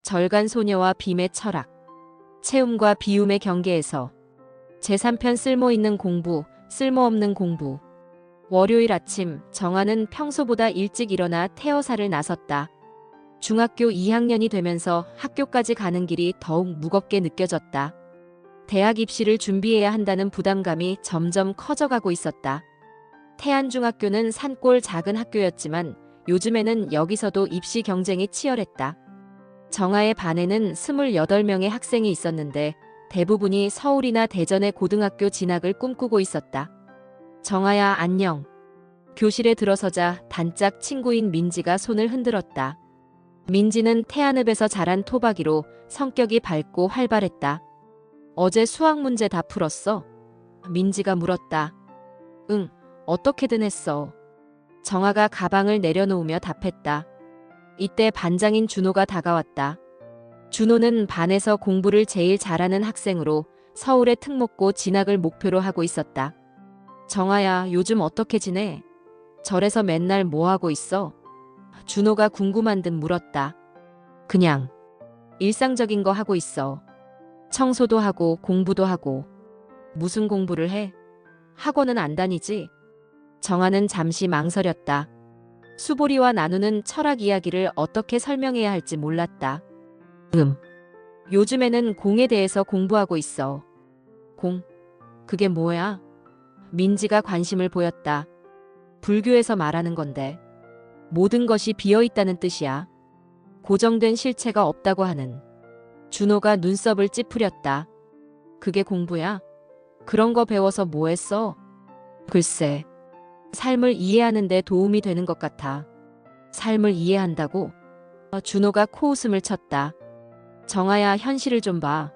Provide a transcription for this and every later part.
절간 소녀와 빔의 철학, 채움과 비움의 경계에서 제3편 쓸모있는 공부, 쓸모없는 공부. 월요일 아침 정아는 평소보다 일찍 일어나 태어사를 나섰다. 중학교 2학년이 되면서 학교까지 가는 길이 더욱 무겁게 느껴졌다. 대학 입시를 준비해야 한다는 부담감이 점점 커져가고 있었다. 태안중학교는 산골 작은 학교였지만 요즘에는 여기서도 입시 경쟁이 치열했다. 정아의 반에는 28명의 학생이 있었는데 대부분이 서울이나 대전의 고등학교 진학을 꿈꾸고 있었다. 정아야, 안녕. 교실에 들어서자 단짝 친구인 민지가 손을 흔들었다. 민지는 태안읍에서 자란 토박이로 성격이 밝고 활발했다. 어제 수학 문제 다 풀었어? 민지가 물었다. 응, 어떻게든 했어. 정아가 가방을 내려놓으며 답했다. 이때 반장인 준호가 다가왔다. 준호는 반에서 공부를 제일 잘하는 학생으로 서울의 특목고 진학을 목표로 하고 있었다. 정아야, 요즘 어떻게 지내? 절에서 맨날 뭐 하고 있어? 준호가 궁금한 듯 물었다. 그냥 일상적인 거 하고 있어. 청소도 하고 공부도 하고. 무슨 공부를 해? 학원은 안 다니지? 정아는 잠시 망설였다. 수보리와 나누는 철학 이야기를 어떻게 설명해야 할지 몰랐다. 요즘에는 공에 대해서 공부하고 있어. 공? 그게 뭐야? 민지가 관심을 보였다. 불교에서 말하는 건데. 모든 것이 비어있다는 뜻이야. 고정된 실체가 없다고 하는. 준호가 눈썹을 찌푸렸다. 그게 공부야? 그런 거 배워서 뭐 했어? 글쎄, 삶을 이해하는 데 도움이 되는 것 같아. 삶을 이해한다고? 준호가 코웃음을 쳤다. 정아야, 현실을 좀 봐.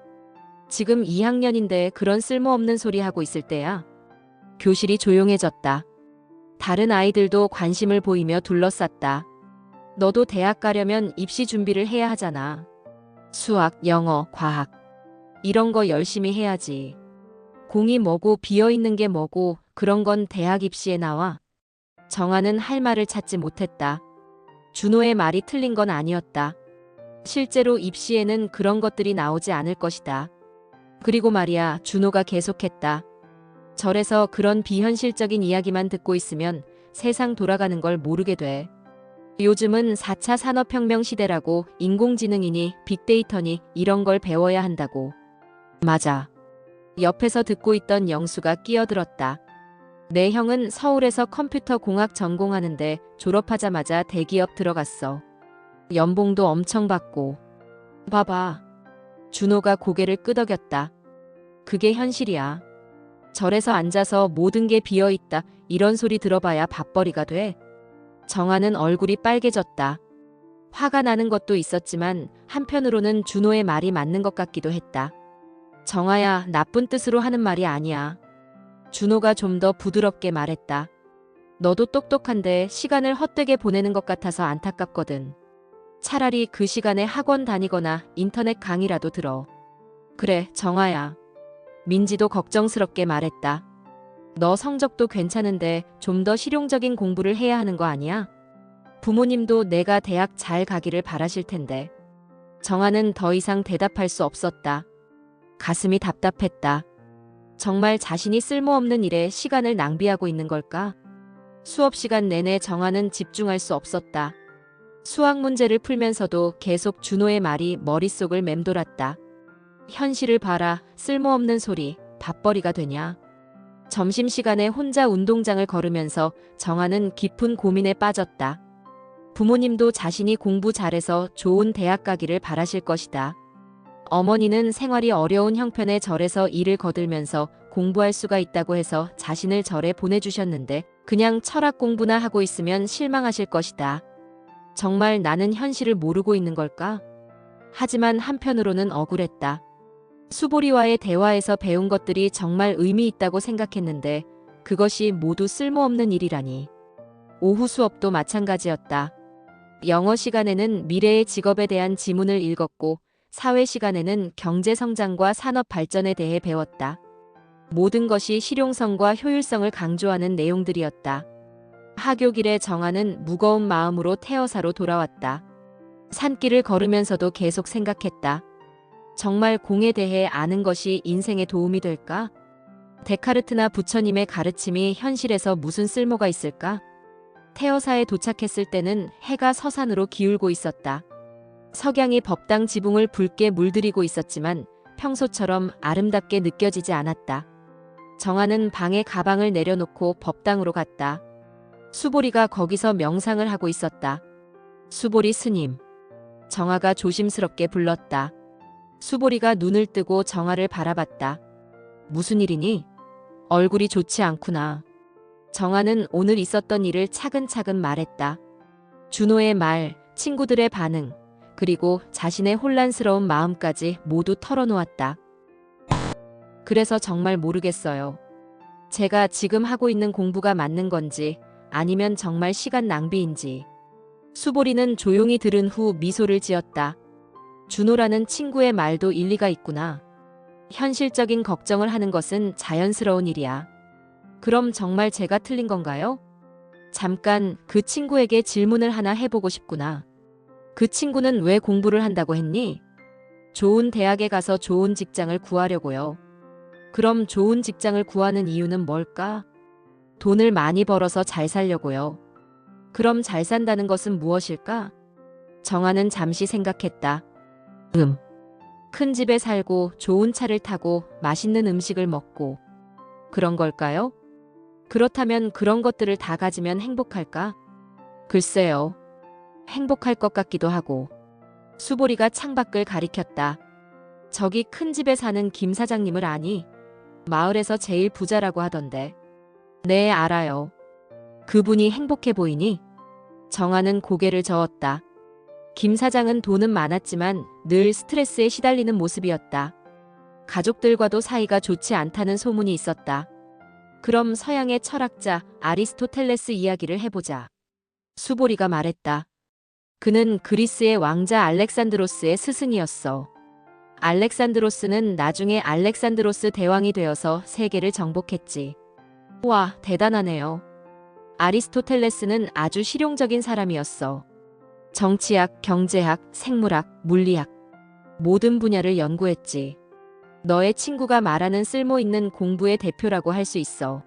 지금 2학년인데 그런 쓸모없는 소리 하고 있을 때야. 교실이 조용해졌다. 다른 아이들도 관심을 보이며 둘러쌌다. 너도 대학 가려면 입시 준비를 해야 하잖아. 수학, 영어, 과학. 이런 거 열심히 해야지. 공이 뭐고 비어있는 게 뭐고 그런 건 대학 입시에 나와. 정아는 할 말을 찾지 못했다. 준호의 말이 틀린 건 아니었다. 실제로 입시에는 그런 것들이 나오지 않을 것이다. 그리고 말이야, 준호가 계속했다. 절에서 그런 비현실적인 이야기만 듣고 있으면 세상 돌아가는 걸 모르게 돼. 요즘은 4차 산업혁명 시대라고 인공지능이니 빅데이터니 이런 걸 배워야 한다고. 맞아. 옆에서 듣고 있던 영수가 끼어들었다. 내 형은 서울에서 컴퓨터 공학 전공하는데 졸업하자마자 대기업 들어갔어. 연봉도 엄청 받고. 봐봐. 준호가 고개를 끄덕였다. 그게 현실이야. 절에서 앉아서 모든 게 비어있다. 이런 소리 들어봐야 밥벌이가 돼. 정아는 얼굴이 빨개졌다. 화가 나는 것도 있었지만 한편으로는 준호의 말이 맞는 것 같기도 했다. 정아야, 나쁜 뜻으로 하는 말이 아니야. 준호가 좀 더 부드럽게 말했다. 너도 똑똑한데 시간을 헛되게 보내는 것 같아서 안타깝거든. 차라리 그 시간에 학원 다니거나 인터넷 강의라도 들어. 그래, 정아야. 민지도 걱정스럽게 말했다. 너 성적도 괜찮은데 좀 더 실용적인 공부를 해야 하는 거 아니야? 부모님도 내가 대학 잘 가기를 바라실 텐데. 정아는 더 이상 대답할 수 없었다. 가슴이 답답했다. 정말 자신이 쓸모없는 일에 시간을 낭비하고 있는 걸까? 수업 시간 내내 정아는 집중할 수 없었다. 수학 문제를 풀면서도 계속 준호의 말이 머릿속을 맴돌았다. 현실을 봐라, 쓸모없는 소리, 밥벌이가 되냐? 점심시간에 혼자 운동장을 걸으면서 정아는 깊은 고민에 빠졌다. 부모님도 자신이 공부 잘해서 좋은 대학 가기를 바라실 것이다. 어머니는 생활이 어려운 형편의 절에서 일을 거들면서 공부할 수가 있다고 해서 자신을 절에 보내주셨는데 그냥 철학 공부나 하고 있으면 실망하실 것이다. 정말 나는 현실을 모르고 있는 걸까? 하지만 한편으로는 억울했다. 수보리와의 대화에서 배운 것들이 정말 의미 있다고 생각했는데 그것이 모두 쓸모없는 일이라니. 오후 수업도 마찬가지였다. 영어 시간에는 미래의 직업에 대한 지문을 읽었고 사회 시간에는 경제 성장과 산업 발전에 대해 배웠다. 모든 것이 실용성과 효율성을 강조하는 내용들이었다. 하교길에 정아는 무거운 마음으로 태어사로 돌아왔다. 산길을 걸으면서도 계속 생각했다. 정말 공에 대해 아는 것이 인생에 도움이 될까? 데카르트나 부처님의 가르침이 현실에서 무슨 쓸모가 있을까? 태어사에 도착했을 때는 해가 서산으로 기울고 있었다. 석양이 법당 지붕을 붉게 물들이고 있었지만 평소처럼 아름답게 느껴지지 않았다. 정아는 방에 가방을 내려놓고 법당으로 갔다. 수보리가 거기서 명상을 하고 있었다. 수보리 스님. 정아가 조심스럽게 불렀다. 수보리가 눈을 뜨고 정아를 바라봤다. 무슨 일이니? 얼굴이 좋지 않구나. 정아는 오늘 있었던 일을 차근차근 말했다. 준호의 말, 친구들의 반응, 그리고 자신의 혼란스러운 마음까지 모두 털어놓았다. 그래서 정말 모르겠어요. 제가 지금 하고 있는 공부가 맞는 건지 아니면 정말 시간 낭비인지. 수보리는 조용히 들은 후 미소를 지었다. 준호라는 친구의 말도 일리가 있구나. 현실적인 걱정을 하는 것은 자연스러운 일이야. 그럼 정말 제가 틀린 건가요? 잠깐 그 친구에게 질문을 하나 해보고 싶구나. 그 친구는 왜 공부를 한다고 했니? 좋은 대학에 가서 좋은 직장을 구하려고요. 그럼 좋은 직장을 구하는 이유는 뭘까? 돈을 많이 벌어서 잘 살려고요. 그럼 잘 산다는 것은 무엇일까? 정아는 잠시 생각했다. 큰 집에 살고 좋은 차를 타고 맛있는 음식을 먹고 그런 걸까요? 그렇다면 그런 것들을 다 가지면 행복할까? 글쎄요. 행복할 것 같기도 하고. 수보리가 창밖을 가리켰다. 저기 큰 집에 사는 김 사장님을 아니? 마을에서 제일 부자라고 하던데. 네, 알아요. 그분이 행복해 보이니? 정아는 고개를 저었다. 김 사장은 돈은 많았지만 늘 스트레스에 시달리는 모습이었다. 가족들과도 사이가 좋지 않다는 소문이 있었다. 그럼 서양의 철학자 아리스토텔레스 이야기를 해보자. 수보리가 말했다. 그는 그리스의 왕자 알렉산드로스의 스승이었어. 알렉산드로스는 나중에 알렉산드로스 대왕이 되어서 세계를 정복했지. 와, 대단하네요. 아리스토텔레스는 아주 실용적인 사람이었어. 정치학, 경제학, 생물학, 물리학 모든 분야를 연구했지. 너의 친구가 말하는 쓸모있는 공부의 대표라고 할 수 있어.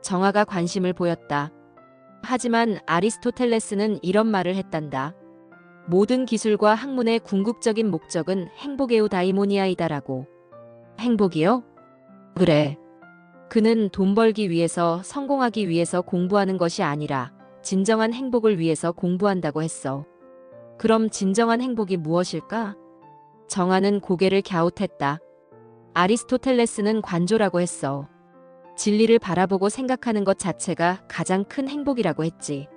정아가 관심을 보였다. 하지만 아리스토텔레스는 이런 말을 했단다. 모든 기술과 학문의 궁극적인 목적은 행복에우 다이모니아이다라고. 행복이요? 그래. 그는 돈 벌기 위해서 성공하기 위해서 공부하는 것이 아니라 진정한 행복을 위해서 공부한다고 했어. 그럼 진정한 행복이 무엇일까? 정아는 고개를 갸웃했다. 아리스토텔레스는 관조라고 했어. 진리를 바라보고 생각하는 것 자체가 가장 큰 행복이라고 했지.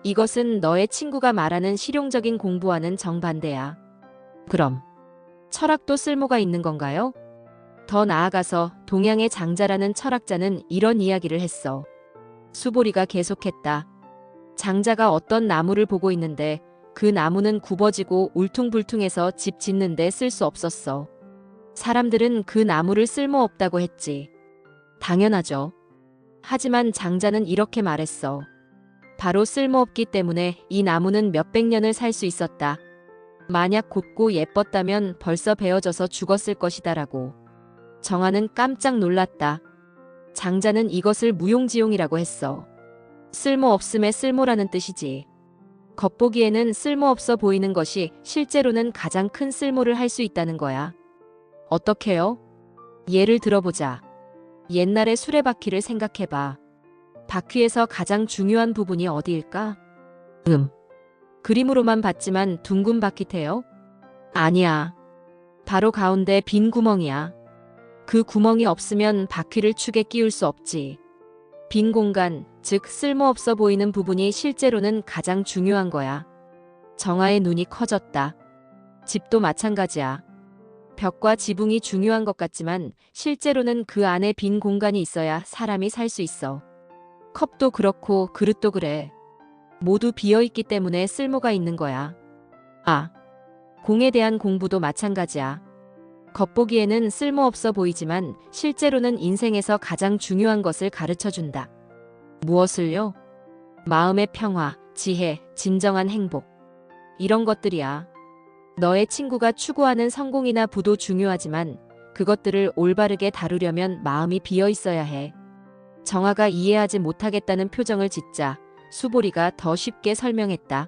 이것은 너의 친구가 말하는 실용적인 공부와는 정반대야. 그럼 철학도 쓸모가 있는 건가요? 더 나아가서 동양의 장자라는 철학자는 이런 이야기를 했어. 수보리가 계속했다. 장자가 어떤 나무를 보고 있는데 그 나무는 굽어지고 울퉁불퉁해서 집 짓는데 쓸 수 없었어. 사람들은 그 나무를 쓸모없다고 했지. 당연하죠. 하지만 장자는 이렇게 말했어. 바로 쓸모없기 때문에 이 나무는 몇백 년을 살 수 있었다. 만약 곱고 예뻤다면 벌써 베어져서 죽었을 것이다라고. 정아는 깜짝 놀랐다. 장자는 이것을 무용지용이라고 했어. 쓸모없음의 쓸모라는 뜻이지. 겉보기에는 쓸모없어 보이는 것이 실제로는 가장 큰 쓸모를 할 수 있다는 거야. 어떻게요? 예를 들어보자. 옛날의 수레바퀴를 생각해봐. 바퀴에서 가장 중요한 부분이 어디일까? 그림으로만 봤지만 둥근 바퀴테요? 아니야. 바로 가운데 빈 구멍이야. 그 구멍이 없으면 바퀴를 축에 끼울 수 없지. 빈 공간, 즉 쓸모없어 보이는 부분이 실제로는 가장 중요한 거야. 정아의 눈이 커졌다. 집도 마찬가지야. 벽과 지붕이 중요한 것 같지만 실제로는 그 안에 빈 공간이 있어야 사람이 살 수 있어. 컵도 그렇고 그릇도 그래. 모두 비어있기 때문에 쓸모가 있는 거야. 아, 공에 대한 공부도 마찬가지야. 겉보기에는 쓸모없어 보이지만 실제로는 인생에서 가장 중요한 것을 가르쳐준다. 무엇을요? 마음의 평화, 지혜, 진정한 행복. 이런 것들이야. 너의 친구가 추구하는 성공이나 부도 중요하지만 그것들을 올바르게 다루려면 마음이 비어 있어야 해. 정아가 이해하지 못하겠다는 표정을 짓자 수보리가 더 쉽게 설명했다.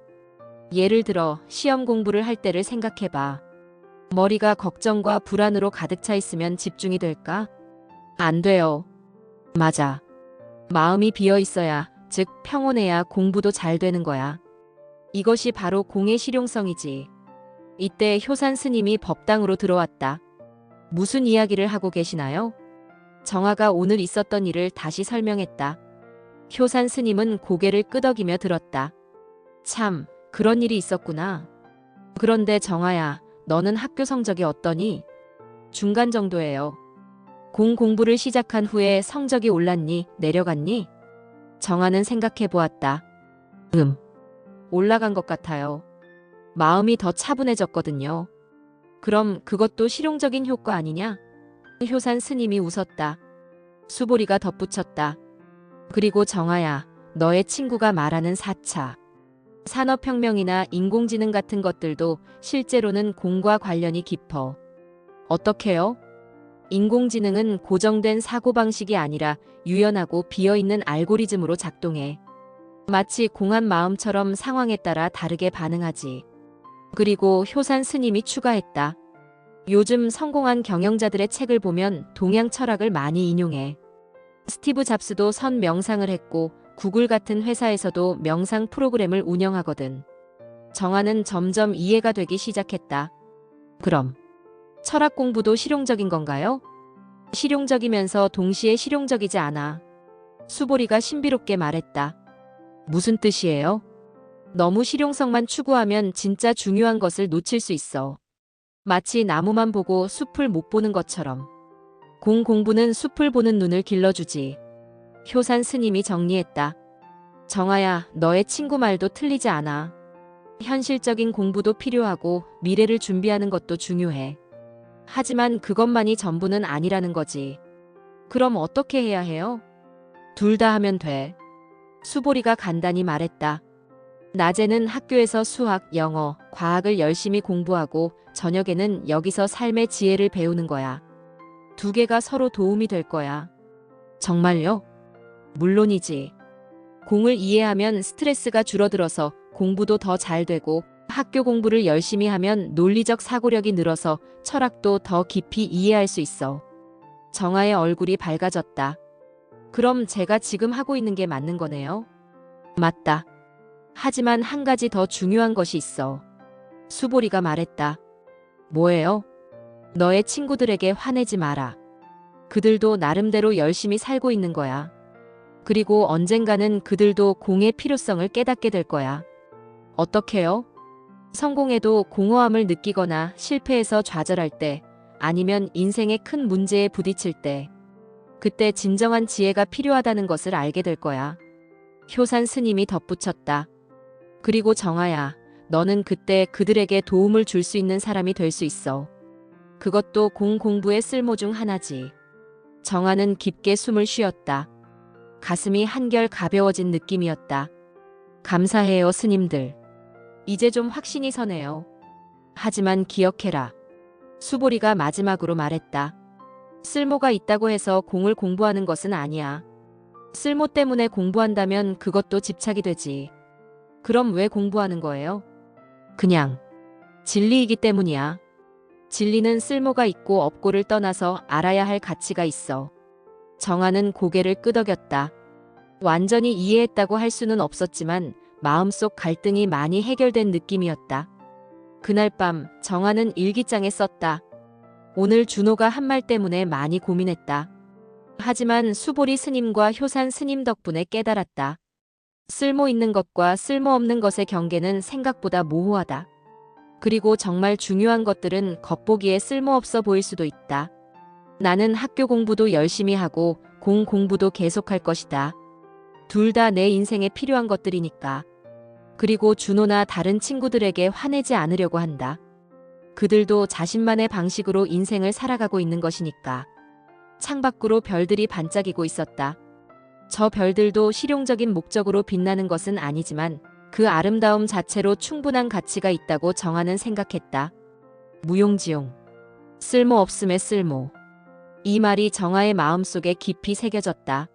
예를 들어 시험 공부를 할 때를 생각해봐. 머리가 걱정과 불안으로 가득 차 있으면 집중이 될까? 안 돼요. 맞아. 마음이 비어 있어야, 즉 평온해야 공부도 잘 되는 거야. 이것이 바로 공의 실용성이지. 이때 효산 스님이 법당으로 들어왔다. 무슨 이야기를 하고 계시나요? 정아가 오늘 있었던 일을 다시 설명했다. 효산 스님은 고개를 끄덕이며 들었다. 참, 그런 일이 있었구나. 그런데 정아야, 너는 학교 성적이 어떠니? 중간 정도예요. 공부를 시작한 후에 성적이 올랐니, 내려갔니? 정아는 생각해 보았다. 올라간 것 같아요. 마음이 더 차분해졌거든요. 그럼 그것도 실용적인 효과 아니냐? 효산 스님이 웃었다. 수보리가 덧붙였다. 그리고 정아야, 너의 친구가 말하는 4차 산업혁명이나 인공지능 같은 것들도 실제로는 공과 관련이 깊어. 어떻게요? 인공지능은 고정된 사고방식이 아니라 유연하고 비어있는 알고리즘으로 작동해. 마치 공한 마음처럼 상황에 따라 다르게 반응하지. 그리고 효산 스님이 추가했다. 요즘 성공한 경영자들의 책을 보면 동양 철학을 많이 인용해. 스티브 잡스도 선 명상을 했고 구글 같은 회사에서도 명상 프로그램을 운영하거든. 정아는 점점 이해가 되기 시작했다. 그럼 철학 공부도 실용적인 건가요? 실용적이면서 동시에 실용적이지 않아. 수보리가 신비롭게 말했다. 무슨 뜻이에요? 너무 실용성만 추구하면 진짜 중요한 것을 놓칠 수 있어. 마치 나무만 보고 숲을 못 보는 것처럼. 공부는 숲을 보는 눈을 길러주지. 효산 스님이 정리했다. 정아야, 너의 친구 말도 틀리지 않아. 현실적인 공부도 필요하고 미래를 준비하는 것도 중요해. 하지만 그것만이 전부는 아니라는 거지. 그럼 어떻게 해야 해요? 둘 다 하면 돼. 수보리가 간단히 말했다. 낮에는 학교에서 수학, 영어, 과학을 열심히 공부하고 저녁에는 여기서 삶의 지혜를 배우는 거야. 두 개가 서로 도움이 될 거야. 정말요? 물론이지. 공을 이해하면 스트레스가 줄어들어서 공부도 더 잘 되고 학교 공부를 열심히 하면 논리적 사고력이 늘어서 철학도 더 깊이 이해할 수 있어. 정아의 얼굴이 밝아졌다. 그럼 제가 지금 하고 있는 게 맞는 거네요? 맞다. 하지만 한 가지 더 중요한 것이 있어. 수보리가 말했다. 뭐예요? 너의 친구들에게 화내지 마라. 그들도 나름대로 열심히 살고 있는 거야. 그리고 언젠가는 그들도 공의 필요성을 깨닫게 될 거야. 어떻게요? 성공에도 공허함을 느끼거나 실패해서 좌절할 때, 아니면 인생의 큰 문제에 부딪힐 때, 그때 진정한 지혜가 필요하다는 것을 알게 될 거야. 효산 스님이 덧붙였다. 그리고 정아야, 너는 그때 그들에게 도움을 줄 수 있는 사람이 될 수 있어. 그것도 공부의 쓸모 중 하나지. 정아는 깊게 숨을 쉬었다. 가슴이 한결 가벼워진 느낌이었다. 감사해요, 스님들. 이제 좀 확신이 서네요. 하지만 기억해라. 수보리가 마지막으로 말했다. 쓸모가 있다고 해서 공을 공부하는 것은 아니야. 쓸모 때문에 공부한다면 그것도 집착이 되지. 그럼 왜 공부하는 거예요? 그냥 진리이기 때문이야. 진리는 쓸모가 있고 없고를 떠나서 알아야 할 가치가 있어. 정아는 고개를 끄덕였다. 완전히 이해했다고 할 수는 없었지만 마음속 갈등이 많이 해결된 느낌이었다. 그날 밤 정아는 일기장에 썼다. 오늘 준호가 한 말 때문에 많이 고민했다. 하지만 수보리 스님과 효산 스님 덕분에 깨달았다. 쓸모 있는 것과 쓸모없는 것의 경계는 생각보다 모호하다. 그리고 정말 중요한 것들은 겉보기에 쓸모없어 보일 수도 있다. 나는 학교 공부도 열심히 하고 공부도 계속할 것이다. 둘 다 내 인생에 필요한 것들이니까. 그리고 준호나 다른 친구들에게 화내지 않으려고 한다. 그들도 자신만의 방식으로 인생을 살아가고 있는 것이니까. 창밖으로 별들이 반짝이고 있었다. 저 별들도 실용적인 목적으로 빛나는 것은 아니지만 그 아름다움 자체로 충분한 가치가 있다고 정하는 생각했다. 무용지용. 쓸모없음의 쓸모. 이 말이 정아의 마음속에 깊이 새겨졌다.